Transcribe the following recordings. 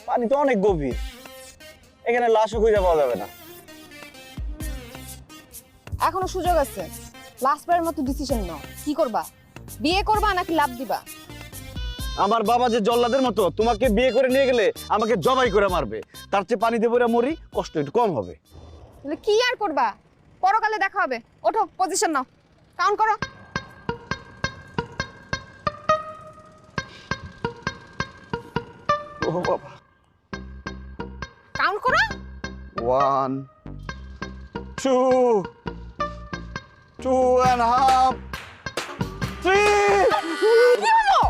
পানি তো অনেক গভীর, এখানে লাশও খুঁজে পাওয়া যাবে না। এখনো সুযোগ আছে, লাস্ট বারের মতো ডিসিশন নাও। কি করবা, বিয়ে করবা নাকি লাভ দিবা? আমার বাবা যে জল্লাদের মতো তোমাকে বিয়ে করে নিয়ে গেলে আমাকে জবাই করে মারবে, তার চেয়ে পানি দেবো মরি, কষ্ট একটু কম হবে। তাহলে কি আর করবা, পরকালে দেখা হবে। ওঠো, পজিশন নাও, কাউন্ট করো। ও বাবা, কাউন্ট করো। 1 2 2.5 3। কি হলো?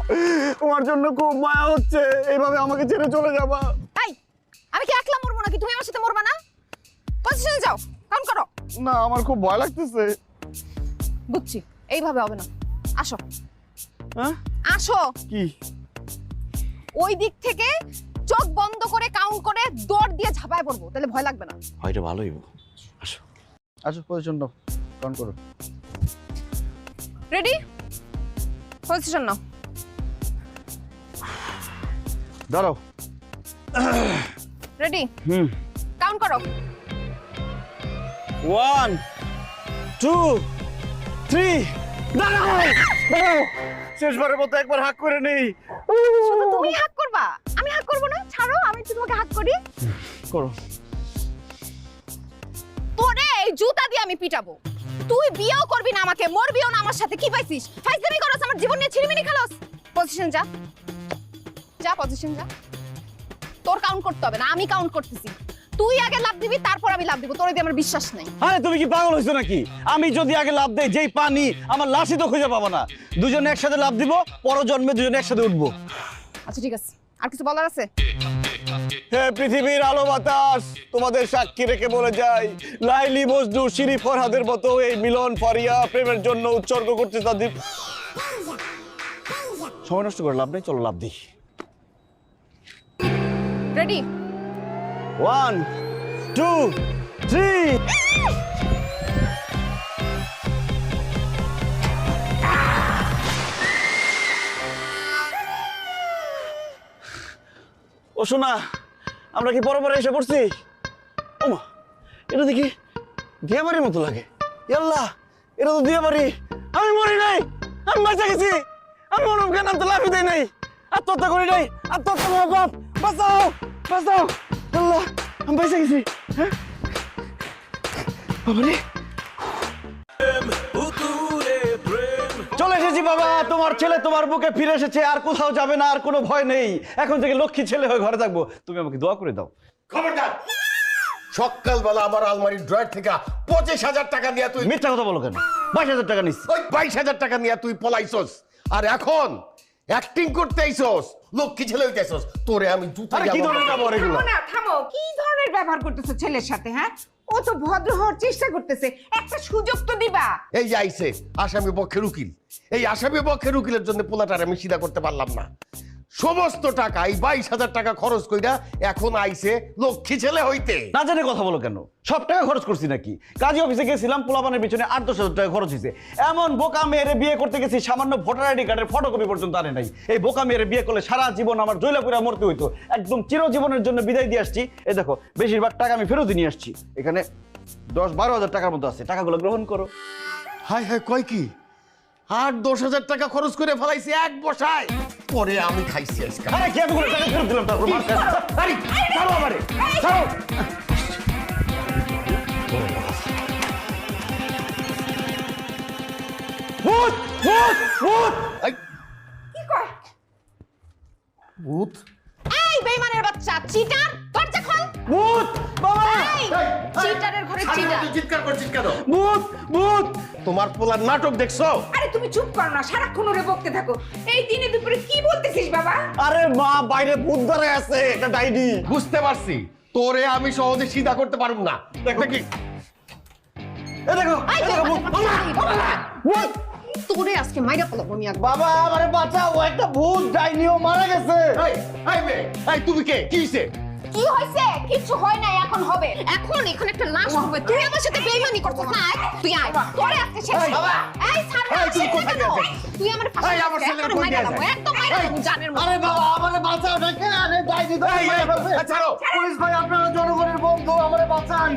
তোমার জন্য খুব মায়া হচ্ছে, এইভাবে আমাকে ছেড়ে চলে যাবা? এই, আমি কি একলা মরবো নাকি তুমি আমার সাথে মরবা না? পজিশনে যাও, কাউন্ট করো। না, আমার খুব ভয় লাগতেছে। বুঝছি, এইভাবে হবে না। আসো, হ্যাঁ আসো। কি? ওই দিক থেকে চোখ বন্ধ করে কাউন্ট করে দৌড় দিয়ে ঝাঁপায় পড়বো, তাহলে ভয় লাগবে না। হয়তো ভালোই। আসো আসো, পজিশন নাও, কাউন্ট করো। রেডি, পজিশন নাও। দাঁড়াও। রেডি, কাউন্ট করো। 1 2 3। দাঁড়াও দাঁড়াও, শেষবারের মতো একবার হাত করে নেই। শুধু তুমি হাত করবা, আমি হাত করবো না? ছাড়ো, আমি তো তোমাকে হাত করি। করো। তোরে এই জুতা দিয়ে আমি পিটাবো। তুই বিয়েও করবি না আমাকে, মরবিও না আমার সাথে। কি পাইছিস? ফাইজলামি করছ, আমার জীবন নিয়ে ছিড়িমিনি খেলোস। পজিশন যা, যা পজিশন যা। তোর কাউন্ট করতে হবে না, আমি কাউন্ট করতেছি। তুই আগে লাভ দিবি, তারপর আমি লাভ দিব। তোরে দিয়ে আমার বিশ্বাস নাই। আরে তুমি কি পাগল হইছো নাকি? আমি যদি আগে লাভ দেই, যেই পানি, আমার লাশই তো খুঁজে পাবো না। দুজনে একসাথে লাভ দিব, পরজন্মে দুজনে একসাথে উঠবো। আচ্ছা ঠিক আছে, আর কিছু বলার আছে? হে পৃথিবীর আলো বাতাস, তোমাদের সাক্ষী রেখে বলে যাই, লাইলি মজনু শিরি ফরহাদের মতো এই মিলন ফারিয়া প্রেমের জন্য উৎসর্গ করতে তাদের। সময় নষ্ট করে লাভ নেই, চলো লাভ দিই। রেডি, 1 2 3। ও শোনা, আমরা কি পরপরে এসে পড়ছি? ওমা, এটা দেখি দিয়াবাড়ির মতো লাগে। ইয়াল্লা, এটা তো দিয়াবাড়ি। আমি মরি নাই, আমি বাঁচা গেছি। আমি মরম কেন, তো লাভই দেয় নাই, আত্মহত্যা করি নাই। আত্মহত্যা করো বাপ, বাঁচাও বাঁচাও। আল্লাহ, আমি বাঁচা গেছি। হ্যাঁ বাবারে, চলে এসেছি বাবা। তোমার ছেলে তোমার বুকে ফিরে এসেছে, আর কোথাও যাবে না, আর কোনো ভয় নেই। এখন থেকে লক্ষ্মী ছেলে হয়ে ঘরে থাকবো। তুমি আমাকে দোয়া করে দাও। খবরদার! সকালবেলা আমার আলমারির ড্রয়ার থেকে 25,000 টাকা নিয়ে তুই মিথ্যা কথা বলো কেন? 22,000 টাকা নিস। ওই 22,000 টাকা নিয়ে তুই পলাইছস, আর এখন অ্যাক্টিং করতে আইছস, লক্ষ্মী ছেলে হইতেছস। তোরে আমি জুতা আরে কি ধরনের ব্যবহার এগুলো? থামো না, থামো। কি ধরনের ব্যবহার করতেছো ছেলের সাথে? হ্যাঁ, ও তো ভদ্র হওয়ার চেষ্টা করতেছে, একটা সুযোগ তো দিবা। এই যে আইছে আসামি পক্ষের উকিল, এই আসামি পক্ষের উকিলের জন্য পোলাটার আমি সিধা করতে পারলাম না। সমস্ত টাকা, এই 22,000 টাকা খরচ কইরা এখন আইছে লক্ষ্মী ছেলে হইতে। না জেনে কথা বলো কেন? সব টাকা খরচ করছি নাকি? কাজী অফিসে গেছিলাম, পোলাপানের পিছনে 8-10,000 টাকা খরচ হয়েছে। এমন বোকা মেয়েরে বিয়ে করতে গেছি, সামান্য ভোটার আইডি কার্ডের ফটোকপি পর্যন্ত আনে নাই। এই বোকা মেয়েরে বিয়ে করলে সারা জীবন আমার জৈলাপুরা মরতে হইতো। একদম চিরজীবনের জন্য বিদায় দিয়ে আসছি। এই দেখো, বেশিরভাগ টাকা আমি ফেরত নিয়ে আসছি। এখানে 10-12,000 টাকার মতো আছে, টাকাগুলো গ্রহণ করো। হায় হায়, কয় কি 8-10,000 টাকা খরচ করে ফেলাইছি এক বসায়। পরে আমি খাইছি আজকে। আরে কি এতগুলো টাকা ফেরত দিলাম, তারপর মার খাই। আরে ছাড়ো আমারে, ছাড়ো। ভূত ভূত ভূত। এই, কি কয়? ভূত? এই বেঈমানের বাচ্চা, চিটার, দরজা খোল। ভূত বাবা, এই চিটারের ঘরে সামনে চিটার। তো চিৎকার করছিস কেন? ভূত ভূত। তোমার পোলার নাটক দেখছো? আরে তুমি চুপ করো না, সারাক্ষণ ওরে বকতে থাকো। এই দিনে দুপুরে কি বলতেছিস বাবা? আরে মা, বাইরে ভূত ধরে আছে, একটা ডাইনি। বুঝতে পারছি, তোরে আমি সহজে সিধা করতে পারবো না। দেখবে কি? এ দেখো, এই এ দেখো ভূত। ভূত। তোরে আজকে মাইরা ফেলাবো আমি একবার। বাবা আমারে বাঁচাও, ও একটা ভূত, ডাইনি, ও মারা গেছে। এই, এই মেয়ে, এই তুমি কে? কি হইছে? কি হয়েছে? কিছু হয় না, এখন হবে। এখন এখানে একটা লাশ হবে। তুই আমার সাথে বেইমানি করছিস না? তুই আয়, তোরে আজকে শেষ। এই ছাড় না, তুই কোথায় যাচ্ছিস? তুই আমার পাশে এই, আমার ছেলের কই মাইরা যাচ্ছে? দাও, একদম মাইরা দাও, জানের মতো। আরে বাবা আমারে বাঁচাও না কে? আরে ডাইনি তো ছাড়ো। পুলিশ ভাই, আপনারা জনগণের বন্ধু, আমারে বাঁচান।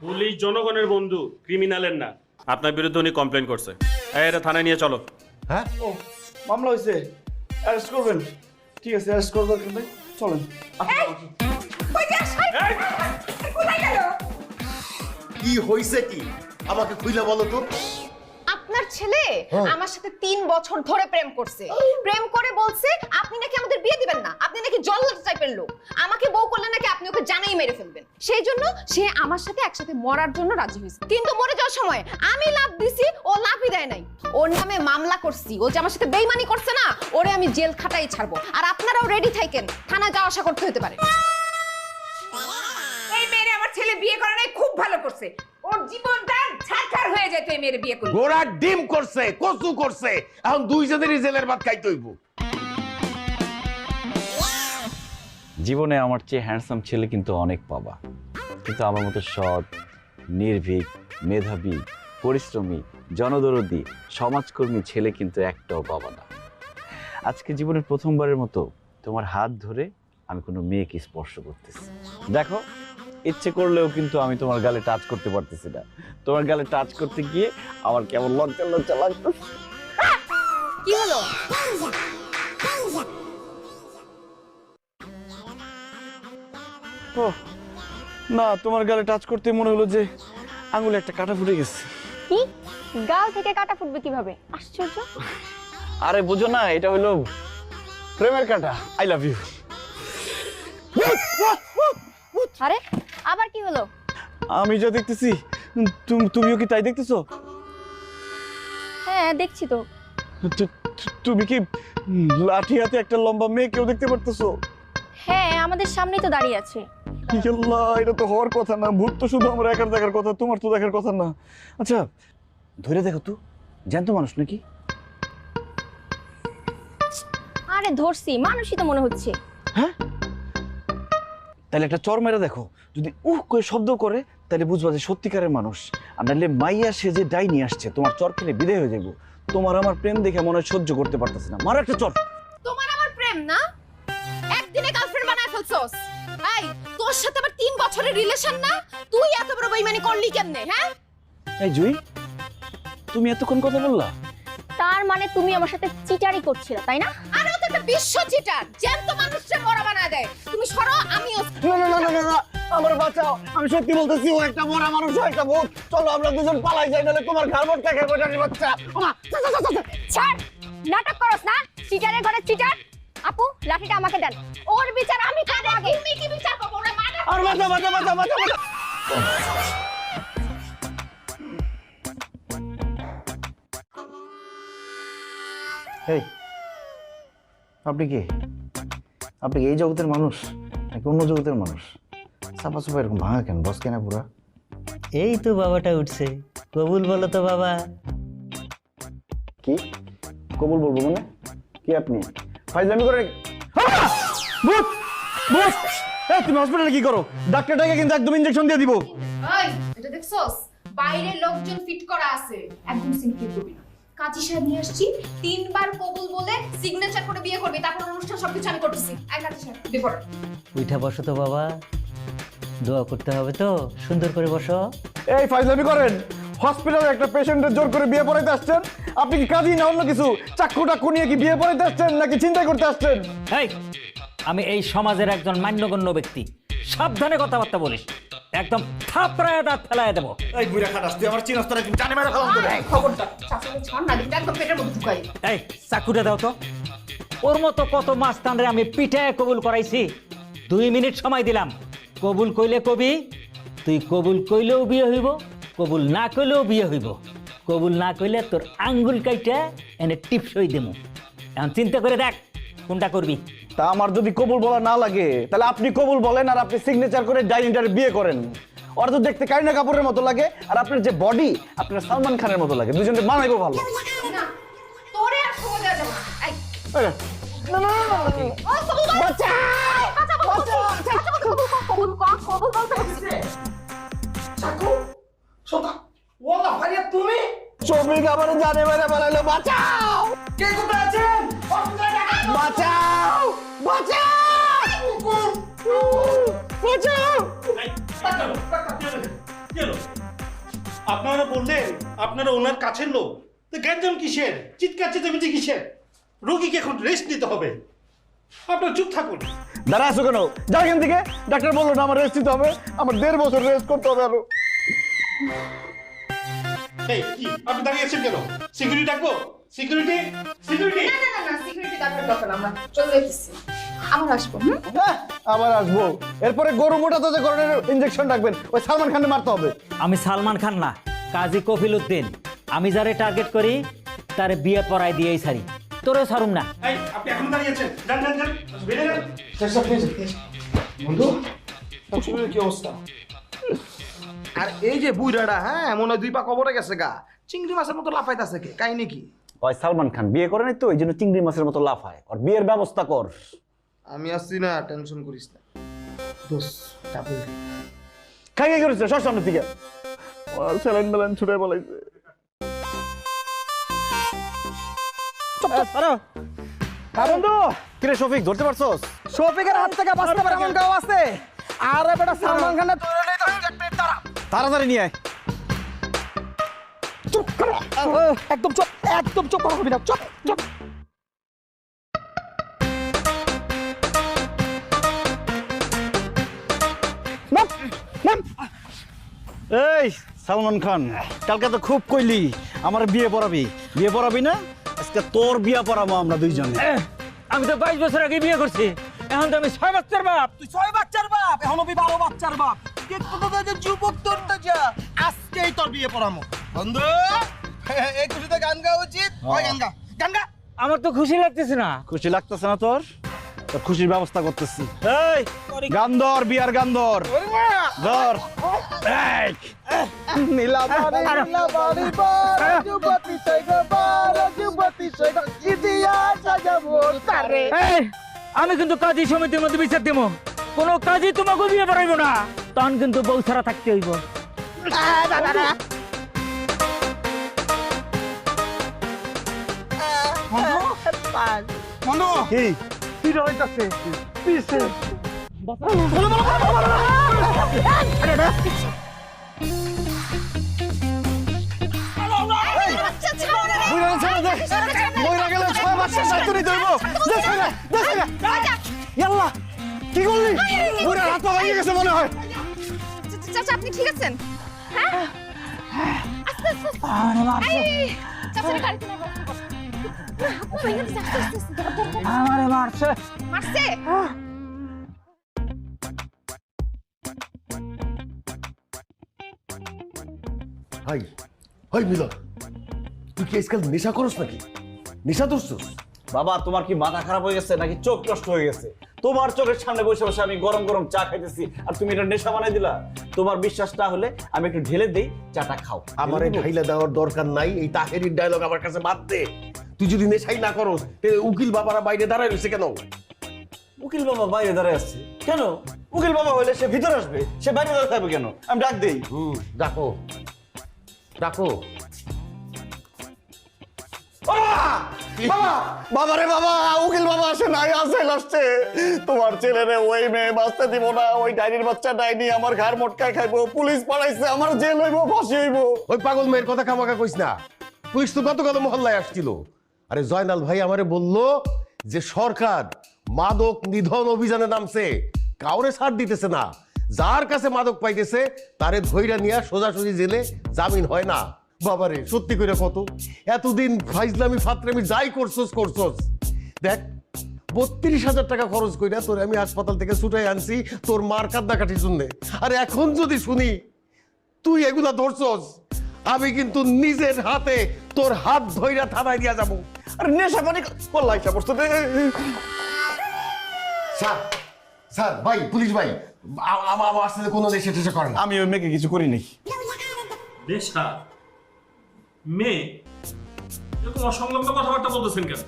পুলিশ জনগণের বন্ধু, ক্রিমিনালের না। আপনার বিরুদ্ধে উনি কমপ্লেন করছে। এই, এটা থানায় নিয়ে চলো। হ্যাঁ ও মামলা হয়েছে, অ্যারেস্ট করবেন? ঠিক আছে, অ্যারেস্ট করবেন কিন্তু চলেন। কই যাস? এই, কোথায় গেল? কি হইছে কি আমাকে খুইলা বলো তো। আপনার ছেলে আমার সাথে 3 বছর ধরে প্রেম করছে। প্রেম করে বলছে আপনি নাকি আমাদের বিয়ে দিবেন না, আপনি নাকি জল্লাদ টাইপের লোক। আমাকে বউ করলে নাকি আপনি ওকে জানাই মেরে ফেলবেন। সেই জন্য সে আমার সাথে একসাথে মরার জন্য রাজি হয়েছে। কিন্তু মরে যাওয়ার সময় আমি লাভ দিছি, ও লাভই দেয় নাই। ওর নামে মামলা করছি। ও যে আমার সাথে বেইমানি করছে না, ওরে আমি জেল খাটাই ছাড়বো। আর আপনারাও রেডি থাকেন, থানায় যাওয়া আসা করতে হতে পারে। এই মেয়েরে আমার ছেলে বিয়ে করে নাই, খুব ভালো করছে। ওর জীবনটা ছারখার হয়ে যেত এই মেয়েরে বিয়ে করলে। ঘোড়ার ডিম করছে, কচু করছে, এখন দুইজনেরই জেলের ভাত খাইতে হইব। জীবনে আমার চেয়ে হ্যান্ডসাম ছেলে কিন্তু অনেক পাবা, কিন্তু আমার মতো সৎ, নির্ভীক, মেধাবী, পরিশ্রমী, জনদরদী, সমাজকর্মী ছেলে কিন্তু একটাও পাবা না। আজকে জীবনের প্রথমবারের মতো তোমার হাত ধরে আমি কোনো মেয়েকে স্পর্শ করতেছি। দেখো, ইচ্ছে করলেও কিন্তু আমি তোমার গালে টাচ করতে পারতেছি না। তোমার গালে টাচ করতে গিয়ে আমার কেমন লজ্জা লজ্জা লাগতেছে। কি হলো? ও না, তোমার গালে টাচ করতে মনে হলো যে আঙুলে একটা কাঁটা ফুটে গেছে। কি? গাল থেকে কাটা ফুটবে কিভাবে? আশ্চর্য। আরে বুঝো না, এটা হলো প্রেমের কাঁটা। I love you. আরে আবার কি হলো? আমি যা দেখতেছি তুমিও কি তাই দেখতেছো? হ্যাঁ দেখছি তো। তুমি কি লাঠি হাতে একটা লম্বা মেয়ে কেউ দেখতে পারতেছো? হ্যাঁ, আমাদের সামনেই তো দাঁড়িয়ে আছে। আল্লাহ, এটা তো হওয়ার কথা না। ভূত তো শুধু আমরা একার দেখার কথা, তোমার তো দেখার কথা না। আচ্ছা ধরে দেখো তো, জ্যান্ত মানুষ নাকি? আরে ধরছি, মানুষই তো মনে হচ্ছে। হ্যাঁ, তাহলে একটা চর মেরে দেখো, যদি করে শব্দ করে তাহলে বুঝবা যে সত্যিকারের মানুষ। আর নাহলে মাইয়া সে যে ডাইনি আসছে, তোমার চর খেলে বিদায় হয়ে যাবো। তোমার আমার প্রেম দেখে মনে হয় সহ্য করতে পারতেছে না। মারো একটা চর। তোমার আমার প্রেম না, একদিনে গার্লফ্রেন্ড বানায় ফেলছস। এই, তোর সাথে আমার 3 বছরের রিলেশন না, তুই এত বড় বেইমানি করলি কেমনে? হ্যাঁ, এই জুই, তুমি এতক্ষণ কথা বললা? তার মানে তুমি আমার সাথে চিটারি করছিলে, তাই না? আরে ও তো একটা বিশ্ব চিটার, জ্যান্ত মানুষকে মরা বানায় দেয়। তুমি সরো, আমিও। না না না না না, আমার বাঁচাও। আমি সত্যি বলতেছি, ও একটা মরা মানুষ, ও একটা ভূত। চলো আমরা দুজন পালাই যাই, নাহলে তোমার ঘর মরতে খাইবো জানি বাচ্চা। ছাড়, নাটক করস না। চিটারের ঘরে চিটার। আপু, লাঠিটা আমাকে দেন। ওর বিচার আমি করব আগে। তুমি কি বিচার করবো? ওরে মানা। আর বাঁচা বাঁচা বাঁচা বাঁচা বাঁচা। এই, আপনি কি এই জগতের মানুষ নাকি অন্য জগতের মানুষ? সাপা সাপা এরকম ভাঙা কেন? বস কেনা পুরা? এই তো বাবাটা উঠছে, কবুল বলো তো বাবা। কি কবুল বলবো মানে? কি আপনি ফাইজলামি করে? ভূত ভূত! এই তুমি হসপিটালে কি করো? ডাক্তারটাকে কিন্তু একদম ইনজেকশন দিয়ে দিব। এই, এটা দেখছস? বাইরে লোকজন ফিট করা আছে, একদম সিম্পল করবি না। কাজী সাহেব নিয়ে আসছি, 3 বার কবুল বলে সিগনেচার করে বিয়ে করবি, তারপর অনুষ্ঠান সবকিছু আমি করতেছি। এই কাজী সাহেব, বিপদ। উঠা বসো তো বাবা, দোয়া করতে হবে তো, সুন্দর করে বসো। এই ফাইজলামি করেন? হসপিটালে একটা পেশেন্টের জোর করে বিয়ে পড়াইতে আসছেন? আপনি কি কাজী না অন্য কিছু? চাক্ষু টাক্ষু নিয়ে কি বিয়ে পড়াইতে আসছেন নাকি চিন্তা করতে আসছেন? এই, আমি এই সমাজের একজন মান্যগণ্য ব্যক্তি, সাবধানে কথাবার্তা বলিস, একদম থাপড়ায় দাঁত ফেলায় দেবো। এই বুইড়া খাটাস, তুই আমার চিনস তোরা জানে মেরে ফেলাম তোরে। খবরটা চাচাকে ছাড় না, দিলে একদম পেটের মধ্যে ঢুকাই। এই চাকুটা দাও তো। ওর মতো কত মাস্তানরে আমি পিঠায় কবুল করাইছি। 2 মিনিট সময় দিলাম, কবুল কইলে কবি, তুই কবুল কইলেও বিয়ে হইব, কবুল না কইলেও বিয়ে হইব। কবুল না কইলে তোর আঙ্গুল কাইটা এনে টিপসই দেবো। এখন চিন্তা করে দেখ কোনটা করবি। তা আমার যদি কবুল বলা না লাগে, তাহলে আপনি কবুল বলেন আর আপনি সিগনেচার করে ডাইনিটারে বিয়ে করেন। ওরা তো দেখতে কারিনা কাপুরের মতো লাগে, আর আপনার যে বডি আপনার সালমান খানের মতো লাগে। দুজনে মানাইবো ভালো। না, তোরে আর সময় দেওয়া যাবে না। এই, এই, না না না, ও কবুল বল। বাঁচা! বাঁচা, বাঁচা, বাঁচা, বাঁচা, বাঁচা, বাঁচা, শফিক আমার জানে মেরে ফেলাইলো, বাঁচাও! কে কোথায় আছেন? বাঁচাও! বাঁচাও! বাঁচাও! আপনারা বললেন আপনারা ওনার কাছের লোক, তো গ্যাঞ্জাম কিসের, চিৎকার চেঁচামেচি কিসের? রোগীকে এখন রেস্ট নিতে হবে, আপনারা চুপ থাকুন। দাঁড়া আছো কেন? যাও এখান থেকে। ডাক্তার বললো না আমার রেস্ট নিতে হবে, আমার 1.5 বছর রেস্ট করতে হবে আরো। এই কি আপনি দাঁড়িয়ে আছেন কেন? সিকিউরিটি ডাকবো? সিকিউরিটি সিকিউরিটি না সিকিউরিটি ডাক্তার দরকার না, আমরা চলে এসেছি। আমরা আসবো। হ্যাঁ, আবার আসবো। এরপরে গরু মোটাতে যে করোনার ইনজেকশন রাখবেন, ওই সালমান খানকে মারতে হবে। আমি সালমান খান না, কাজী কফিল উদ্দিন। আমি যারে টার্গেট করি তারে বিয়ে পড়াই দিয়েই ছাড়ি, তোরেও ছাড়ুম না। এই আপনি এখন দাঁড়িয়ে আছেন, যান যান যান, বেরিয়ে যান। বন্ধু শরীরের কি অবস্থা? আর এই যে বুইড়াটা, হ্যাঁ মনে হয় 2 পা কবরে গেছে গা, চিংড়ি মাছের মতো লাফাইতাছে কে, কাহিনী কি? ওই সালমান খান বিয়ে করে নাই তো, এই জন্য চিংড়ি মাছের মতো লাফায়। আর বিয়ের ব্যবস্থা কর। আমি আসছি না, টেনশন করিস না দোষ। চাপে খাই খাই করেছে সব সামনে থেকে। আর স্যালাইন মেলাইন ছুটে বলাইছে। বন্ধু কিরে শফিক, ধরতে পারছস? শফিকের হাত থেকে বাঁচতে পারে এমন গাও আছে? আরে বেটা সালমান খানের ধরে নেই তো, এক মিনিট দাঁড়া। তাড়াতাড়ি নিয়ে আয়। চুপ করো, একদম চুপ, একদম চুপ করো না, চুপ চুপ। নাম নাম। এই সালমান খান, কালকে তো খুব কইলি আমার বিয়ে পড়াবি। বিয়ে পড়াবি না? আজকে তোর বিয়ে পড়াবো আমরা দুইজনে। আমি তো 22 বছর আগে বিয়ে করছি, এখন তো আমি 6 বাচ্চার বাপ। তুই 6 বাচ্চার বাপ, এখন অবি 12 বাচ্চার বাপ। কিন্তু তো যে যুবক তোর তো যা, আজকেই তোর বিয়ে পড়ামো। বন্ধু এই খুশিতে গান গাওয়া উচিত। ওই গান গা, গান গা। আমার তো খুশি লাগতেছে না। খুশি লাগতেছে না তোর? তোর খুশির ব্যবস্থা করতেছি। এই গান ধর, বিয়ার গান ধর। ধর। এই নীলাবাড়ি নীলাবাড়ি বার যুবতী সৈগ বার যুবতী সৈগ ইতিহাস সাজাবো তারে। এই, আমি কিন্তু কাজী সমিতির মধ্যে বিচার দেবো, কোনো কাজী তোমাকে বিয়ে পড়াইবো না, তখন কিন্তু বউ ছাড়া থাকতে হইব। মনো কি? কি রইতাছে পিছে? বুইরা ছেড়ে দে। বুইরা গেলে 6 বাচ্চা দায়িত্ব নিতে হইব। দে ছেড়ে, দে ছেড়ে। ইয়াল্লা, কি করলি? বুইরা হাত পা ভেঙে গেছে মনে হয়। চাচা আপনি ঠিক আছেন? হ্যাঁ আস্তে আস্তে। এই চাচা গাড়িতে না বসো। আপু ভেঙে দিছে, আস্তে আস্তে। আমারে মারছে। মারছে? হাই হাই মিলা, তুই কি আজকাল নেশা করস নাকি? নেশা ধরছস? বাবা তোমার কি মাথা খারাপ হয়ে গেছে নাকি চোখ নষ্ট হয়ে গেছে? তোমার চোখের সামনে বসে বসে আমি গরম গরম চা খাইতেছি আর তুমি এটা নেশা বানাই দিলা। তোমার বিশ্বাস না হলে আমি একটু ঢেলে দেই, চাটা খাও। আমার এই ঢাইলা দেওয়ার দরকার নাই, এই তাহেরির ডায়লগ আমার কাছে বাদ দে। তুই যদি নেশাই না করস, তাহলে উকিল বাবারা বাইরে দাঁড়ায় রয়েছে কেন? উকিল বাবা বাইরে দাঁড়ায় আসছে কেন? উকিল বাবা হলে সে ভিতরে আসবে, সে বাইরে দাঁড়াতে হবে কেন? আমি ডাক দেই। ডাকো ডাকো। বাবা রে বাবা, উকিল বাবা আসে নাই, আসে আসছে। তোমার ছেলেরে ওই মেয়ে বাঁচতে দিব না, ওই ডাইনির বাচ্চা ডাইনি আমার ঘর মোটকায় খাইবো, পুলিশ পালাইছে, আমার জেল হইব, ফাঁসি হইব। ওই পাগল মেয়ের কথা খামাখা কইস না। পুলিশ তো গতকাল মহল্লায় আসছিল। আরে জয়নাল ভাই আমারে বলল যে সরকার মাদক নিধন অভিযানে নামছে, কাউরে ছাড় দিতেছে না। যার কাছে মাদক পাইতেছে তারে ধইরা নিয়ে সোজাসুজি জেলে, জামিন হয় না। বাবারে সত্যি করে কত এতদিন ফাইজলামি ফাতরামি যাই করছস করছস। দেখ 32,000 টাকা খরচ কইরা তোর আমি হাসপাতাল থেকে ছুটাই আনছি তোর মার কান্দাকাটির জন্য। আর এখন যদি শুনি তুই এগুলা ধরছস, আমি কিন্তু নিজের হাতে তোর হাত ধইরা থানায় নিয়ে যাবো। আর নেশা পানি করলাই পড়ছে। স্যার স্যার ভাই, পুলিশ ভাই, আমার সাথে কোনো নেশা টেশা করেন। আমি ওই মেয়েকে কিছু করি নাই। নেশা? মেয়ে? এরকম অসংলগ্ন কথাবার্তা বলতেছেন কেন?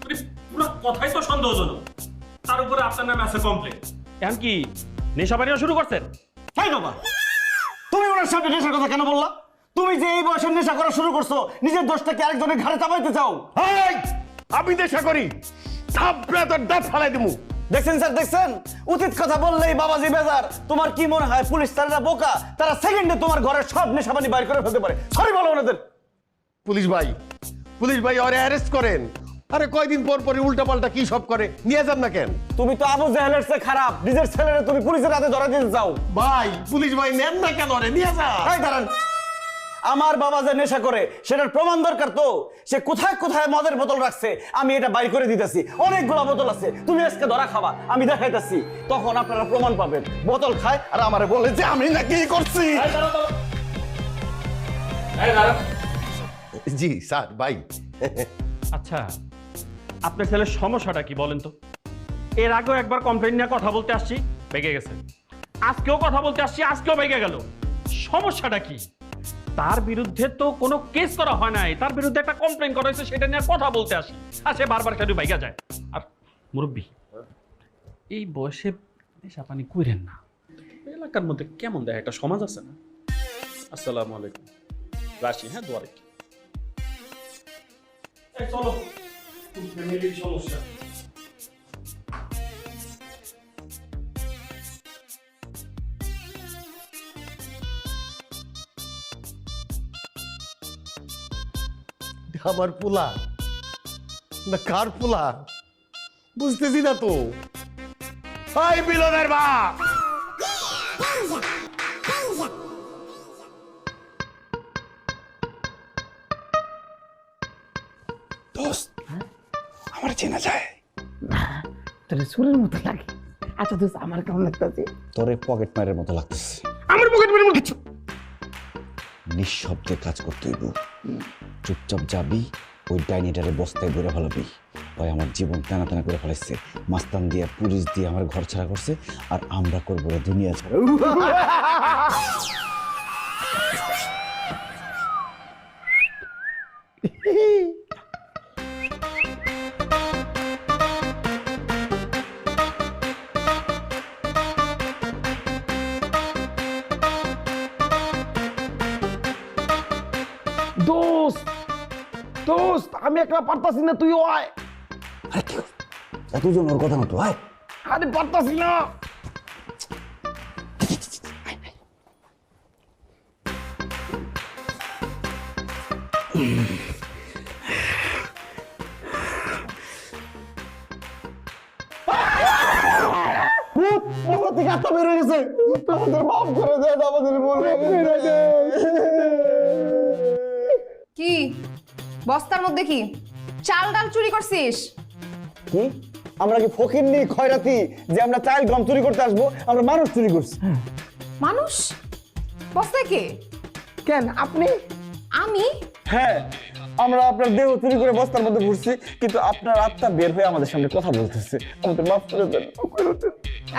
মানে পুরো কথাই তো সন্দেহজনক। তার উপরে আপনার নামে আছে কমপ্লেন। এখন কি নেশা পানিও শুরু করছেন? তাই বাবা, তুমি ওনার সামনে নেশার কথা কেন বললা? তুমি যে এই বয়সে নেশা করা শুরু করছো, নিজের দোষটাকে আরেকজনের ঘাড়ে চাপাইতে চাও। এই, আমি নেশা করি, থাপড়ে তোর দাঁত ফালাই দেবো। দেখছেন স্যার, দেখছেন? উচিত কথা বললেই বাবাজি বেজার। তোমার কি মনে হয় পুলিশ স্যারেরা বোকা? তারা সেকেন্ডে তোমার ঘরের সব নেশাবানি বাইর করে ফেলতে পারে। সরি বলো ওনাদের। পুলিশ ভাই ওরে অ্যারেস্ট করেন। আরে কয়দিন পর পরে উল্টা পাল্টা কি সব করে, নিয়ে যান না কেন? তুমি তো আবু জাহেলের চেয়ে খারাপ। নিজের ছেলেরে তুমি পুলিশের হাতে ধরা দিতে চাও। ভাই পুলিশ ভাই নেন না কেন, রে নিয়ে যা। এই দাঁড়ান, আমার বাবা যে নেশা করে সেটার প্রমাণ দরকার তো। সে কোথায় কোথায় মদের বোতল রাখছে আমি এটা বাইর করে দিতেছি। অনেকগুলো বোতল আছে, তুমি আজকে ধরা খাবা, আমি দেখাইতেছি। তখন আপনারা প্রমাণ পাবেন। বোতল খায় আর আমারে বলে যে আমি নাকি করছি। জি স্যার ভাই। আচ্ছা, আপনার ছেলের সমস্যাটা কি বলেন তো? এর আগেও একবার কমপ্লেন নিয়ে কথা বলতে আসছি, বেগে গেছে। আজকেও কথা বলতে আসছি, আজকেও বেগে গেল। সমস্যাটা কি? তার বিরুদ্ধে তো কোনো কেস করা হয় নাই, তার বিরুদ্ধে একটা কমপ্লেন করা হয়েছে, সেটা নিয়ে কথা বলতে আসি, আর সে বারবার শুধু বাইকা যায়। আর মুরব্বী, এই বয়সে নেশা পানি কইরেন না। এলাকার মধ্যে কেমন দেয় একটা সমাজ আছে না? আসসালামু আলাইকুম, রাশি। হ্যাঁ, দোয়া রেখে চলো, ফ্যামিলির সমস্যা। আমার পোলা না কার পোলা বুঝতেছি না তো। এই বিলনের বাপ, আমার চেনা যায় তোর সুরের মতো লাগে। আচ্ছা দোস্ত, আমার কেমন লাগতেছে? তোরে পকেট মারের মতো লাগতেছে। আমার পকেট মেরে মতো। নিঃশব্দে কাজ করতে হইব। চুপচাপ যাবি, ওই ডাইনিটারে বস্তায় ভরে ফেলাবি। ওই আমার জীবন টানা টানা করে ফেলাইছে। মাস্তান দিয়ে পুলিশ দিয়ে আমার ঘর ছাড়া করছে, আর আমরা করবো দুনিয়া ছাড়া। দোস্ত আমি একলা পারতাছি না, তুই আয়। আরে কি এতজন ওর কথা না তো, আয়। আরে পারতাছি না। কি বস্তার মধ্যে কি চাল ডাল চুরি করছিস? কি আমরা কি ফকির নি খয়রাতি যে আমরা চাল গম চুরি করতে আসবো? আমরা মানুষ চুরি করছি। মানুষ? বস্তায় কে? কেন আপনি? আমি? হ্যাঁ, আমরা আপনার দেহ চুরি করে বস্তার মধ্যে ঘুরছি, কিন্তু আপনার আত্মা বের হয়ে আমাদের সামনে কথা বলতেছে। আমাদের মাফ করে দেন।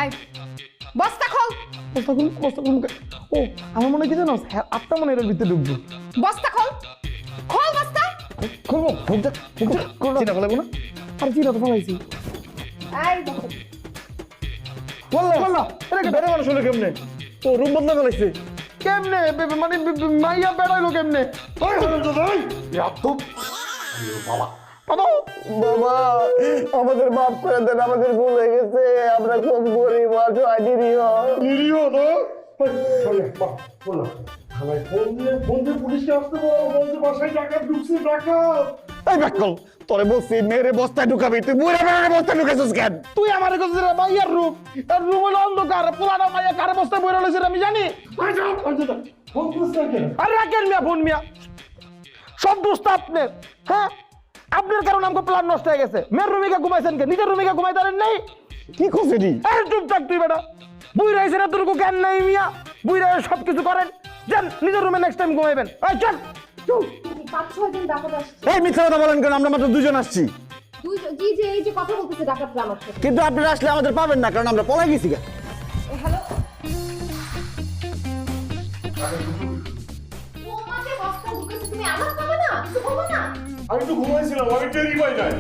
এই বস্তা খোল। বস্তা খুলুন। ও আমার মনে হয় কি জানো, আটটা মনে এর ভিতরে ঢুকবো। বস্তা খোল, খোল বস্তা। খুলবো চিনা বলবো না। আর চিনা তো ফলাইছি। এই দেখো, বললা এটা বেড়ে মানুষ হলো কেমনে? তো রূপ বদলে ফেলাইছে। কেমনে মানে মাইয়া বেড়াইলো কেমনে? বাবা আমাদের মাফ করে দেন, আমাদের ভুল হয়ে গেছে। আমরা খুব গরিব, অসহায়, নিরীহ। নিরীহ না? ফোন দিয়ে পুলিশকে আসতে বলছে বাসায় ডাকাত ঢুকছে, ডাকাত। এই ব্যাকল, তোরে বলছি মেরে বস্তায় ঢুকাবি, তুই বুড়া বেড়ারে বস্তায় ঢুকাইছিস কেন? তুই আমার কাছে মাইয়ার রূপ, তার রূপ হলো অন্ধকার। পোলাটা মাইয়া কারে বস্তায় বইরা লইছে আমি জানি। ফোন করছে কেন? আরে রাখেন মিয়া ফোন মিয়া, সব দোস্ত আপনার। হ্যাঁ, আপনার কারণে আমাকে প্ল্যান নষ্ট হয়ে গেছে। মেয়ের রুমিকা ঘুমাইছেন কে? নিজের রুমিকা ঘুমাই পারেন নাই? কি করছে নি? আরে চুপ থাক তুই বেটা। বুই রাইছে না তোর জ্ঞান নাই মিয়া। বুই রাই সব কিছু করেন। যান নিজের রুমে নেক্সট টাইম ঘুমাইবেন। এই চল চল। 5-6 জন ডাকাত আসছে। এই মিথ্যা কথা বলেন কেন? আমরা মাত্র দুজন আসছি। জি যে এই যে কথা বলতেছে ডাকাতরা আমার সাথে। কিন্তু আপনারা আসলে আমাদের পাবেন না, কারণ আমরা পলাই গেছি। হ্যালো, তোমাকে বস্তা ঢুকেছে, তুমি আমার পাবে না? কিছু বলবো না? আমি তো ঘুমাইছিলাম, আমি টেরি পাই নাই।